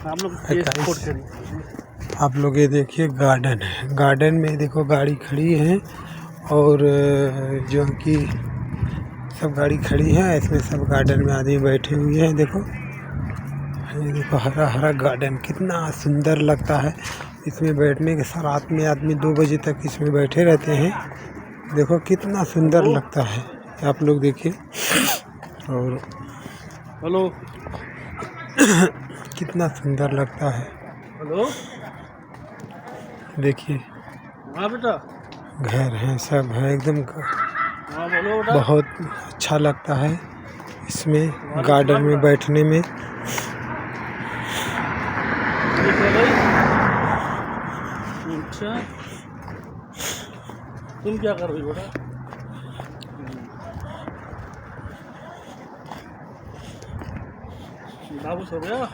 आप लोग सपोर्ट करिए। आप लोग ये देखिए गार्डन है, गार्डन में देखो गाड़ी खड़ी है और जो कि सब गाड़ी खड़ी है, इसमें सब गार्डन में आदमी बैठे हुए हैं। देखो ये देखो हरा हरा गार्डन कितना सुंदर लगता है। इसमें बैठने के साथ रात में आदमी 2 बजे तक इसमें बैठे रहते हैं। देखो कितना सुंदर लगता है, आप लोग देखिए। और हेलो कितना सुंदर लगता है, हेलो देखिए। हाँ बेटा, घर है, सब है एकदम। हाँ बोलो बेटा। बहुत अच्छा लगता है इसमें गार्डन में बैठने में। अच्छा तुम क्या कर रही हो बेटा? बाबू सो गया?